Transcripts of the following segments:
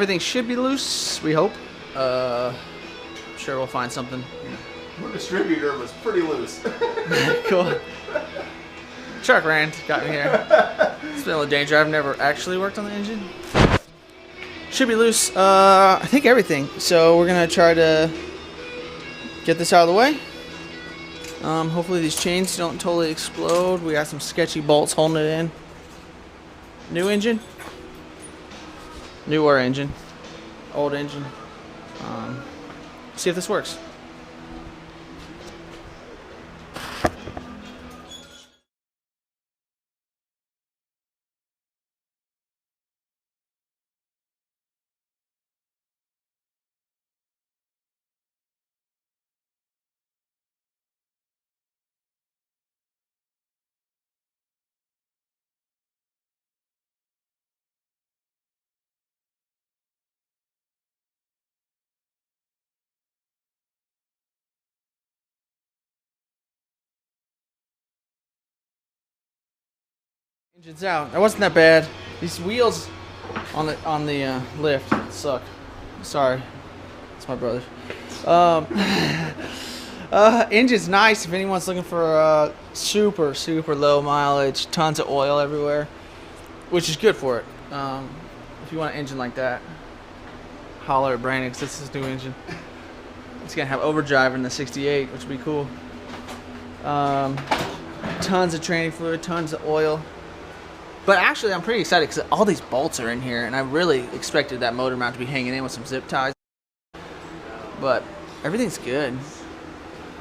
everything should be loose, we hope. I'm sure we'll find something. The distributor was pretty loose. Cool. Truck ran, got me here. It's been a little danger. I've never actually worked on the engine. Should be loose. I think everything. So we're gonna try to get this out of the way. Hopefully these chains don't totally explode. We got some sketchy bolts holding it in. New engine. Newer engine. Old engine. See if this works. Engine's out. That wasn't that bad. These wheels on the lift suck. Sorry, it's my brother. Engine's nice if anyone's looking for super low mileage, tons of oil everywhere, which is good for it. If you want an engine like that, holler at Brandon, 'cause this is his new engine. It's gonna have overdrive in the 68, which would be cool. Tons of training fluid, tons of oil. But actually, I'm pretty excited because all these bolts are in here, and I really expected that motor mount to be hanging in with some zip ties. But everything's good.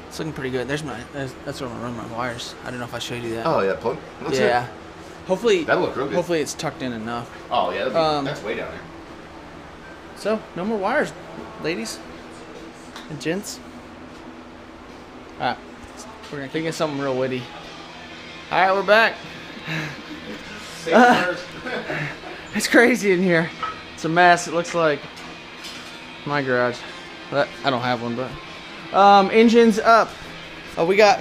It's looking pretty good. That's where I'm gonna run my wires. I don't know if I showed you that. Oh yeah, plug. Yeah. Hopefully that'll look real good. Hopefully it's tucked in enough. Oh yeah, that's way down there. So no more wires, ladies and gents. All right, we're gonna think of something real witty. All right, we're back. It's crazy in here. It's a mess. It looks like my garage. But I don't have one, but engine's up. We got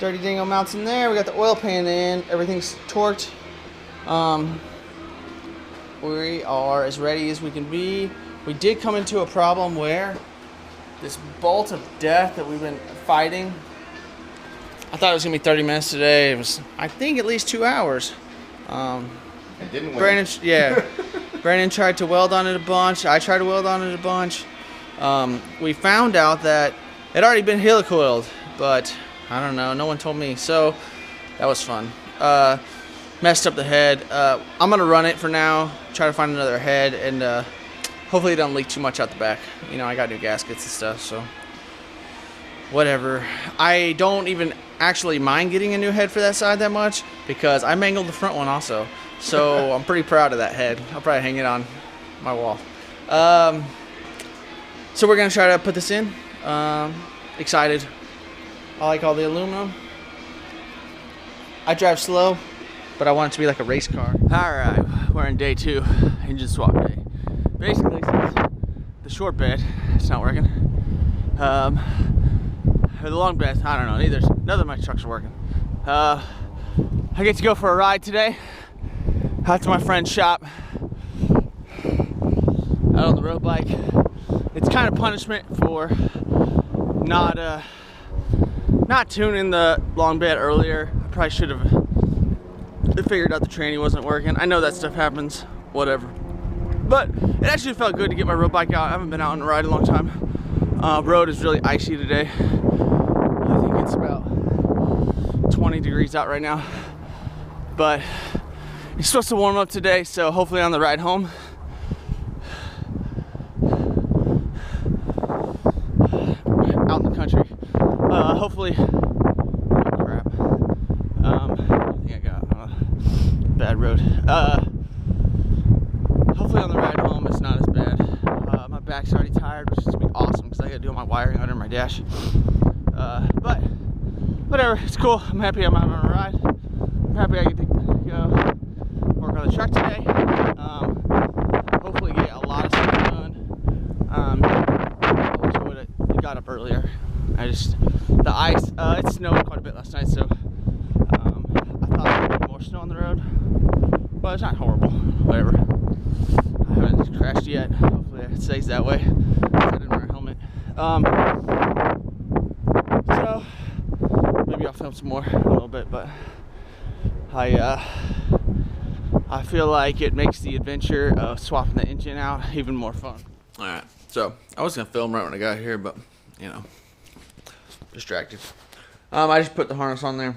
dirty dingo mounts in there. We got the oil pan in. Everything's torqued. We are as ready as we can be. We did come into a problem where this bolt of death that we've been fighting, I thought it was gonna be 30 minutes today. It was, I think, at least 2 hours. It didn't win. Brandon tried to weld on it a bunch. I tried to weld on it a bunch. We found out that it had already been helicoiled, but I don't know. No one told me, so that was fun. Messed up the head. I'm gonna run it for now. Try to find another head, and hopefully it don't leak too much out the back. You know, I got new gaskets and stuff, so whatever. I don't even actually mind getting a new head for that side that much because I mangled the front one also. So I'm pretty proud of that head. I'll probably hang it on my wall. So we're gonna try to put this in. Excited. I like all the aluminum. I drive slow, but I want it to be like a race car. All right, we're in day 2, engine swap day. Basically, the short bed, it's not working. Or the long bed, I don't know, none of my trucks are working. I get to go for a ride today out to my friend's shop, out on the road bike. It's kind of punishment for not tuning the long bed earlier. I probably should have figured out the tranny wasn't working. I know that stuff happens, whatever. But it actually felt good to get my road bike out. I haven't been out on a ride in a long time. Road is really icy today. I think it's about 20 degrees out right now. But it's supposed to warm up today, so hopefully on the ride home. Out in the country. Hopefully, oh crap. I think I got a bad road. Hopefully on the ride home it's not as bad. My back's already tired, which is gonna be awesome because I gotta do my wiring under my dash. But whatever, it's cool. I'm happy I'm out on a ride. I'm happy I get to go work on the truck today. Hopefully get a lot of stuff done. I wish I would have got up earlier. The ice, it snowed quite a bit last night, so I thought there would be more snow on the road, but it's not horrible. Whatever. I haven't hasn't crashed yet. Hopefully it stays that way. I didn't wear a helmet. So maybe I'll film some more in a little bit, but I feel like it makes the adventure of swapping the engine out even more fun. All right, so I was gonna film right when I got here, but you know, distracted. I just put the harness on there.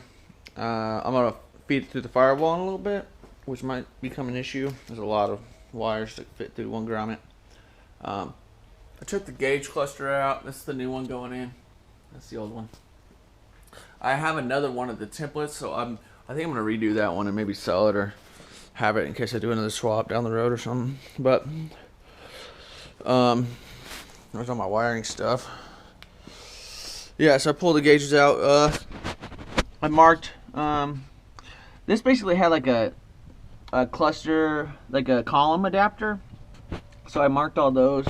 I'm gonna feed it through the firewall in a little bit, which might become an issue. There's a lot of wires that fit through one grommet. I took the gauge cluster out. This is the new one going in. That's the old one. I have another one of the templates, so I think I'm gonna redo that one and maybe sell it or have it in case I do another swap down the road or something. But there's all my wiring stuff. Yeah, so I pulled the gauges out. I marked. This basically had like a cluster, like a column adapter. So I marked all those.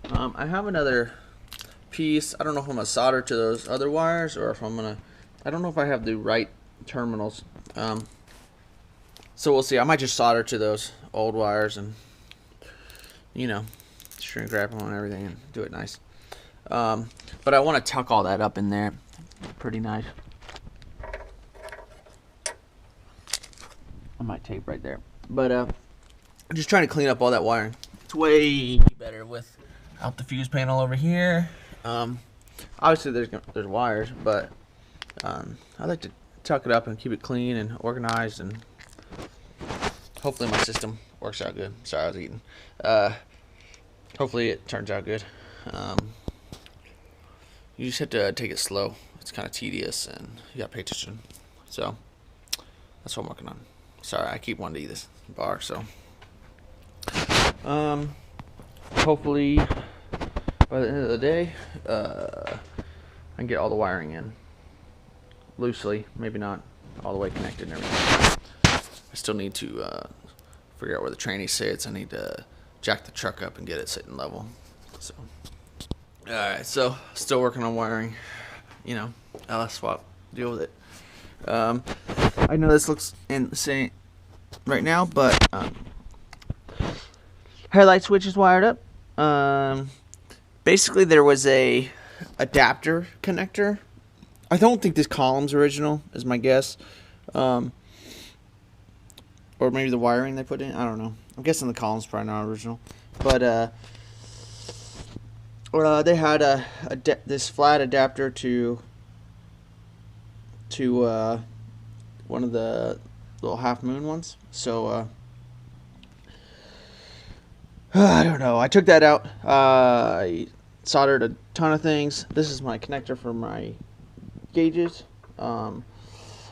I have another piece. I don't know if I'm gonna solder to those other wires or if I'm gonna. I don't know if I have the right terminals. So we'll see. I might just solder to those old wires and, you know, shrink wrap them and everything and do it nice. But I want to tuck all that up in there. Pretty nice. I might tape right there. But I'm just trying to clean up all that wiring. It's way better without the fuse panel over here. Obviously there's wires, but I like to tuck it up and keep it clean and organized, and hopefully my system works out good. Sorry, I was eating. Hopefully it turns out good. You just have to take it slow. It's kind of tedious and you gotta pay attention. So that's what I'm working on. Sorry, I keep wanting to eat this bar, so hopefully by the end of the day I can get all the wiring in loosely, maybe not all the way connected and everything. I still need to figure out where the tranny sits. I need to jack the truck up and get it sitting level. So alright, so still working on wiring, you know, LS swap, deal with it. I know this looks insane right now, but headlight switch is wired up. Basically there was a adapter connector. I don't think this column's original, is my guess. Or maybe the wiring they put in, I don't know. I'm guessing the column's probably not original. But they had this flat adapter to one of the little half moon ones. So I don't know. I took that out. I soldered a ton of things. This is my connector for my gauges. I'm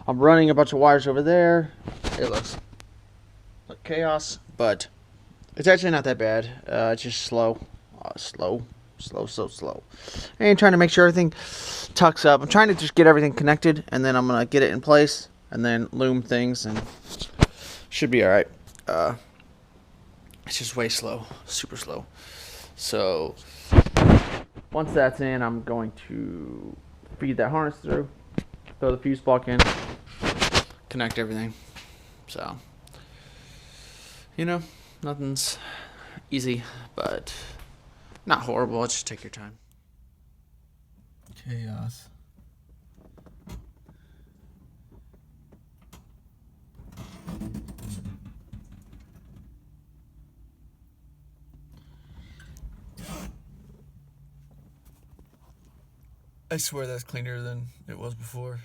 running a bunch of wires over there. It looks like chaos, but it's actually not that bad. It's just slow. Slow. And trying to make sure everything tucks up. I'm trying to just get everything connected, and then I'm gonna get it in place and then loom things, and should be all right. It's just way slow, super slow. So once that's in, I'm going to feed that harness through, throw the fuse block in, connect everything. So, you know, nothing's easy, but not horrible. Just take your time. Chaos. I swear that's cleaner than it was before.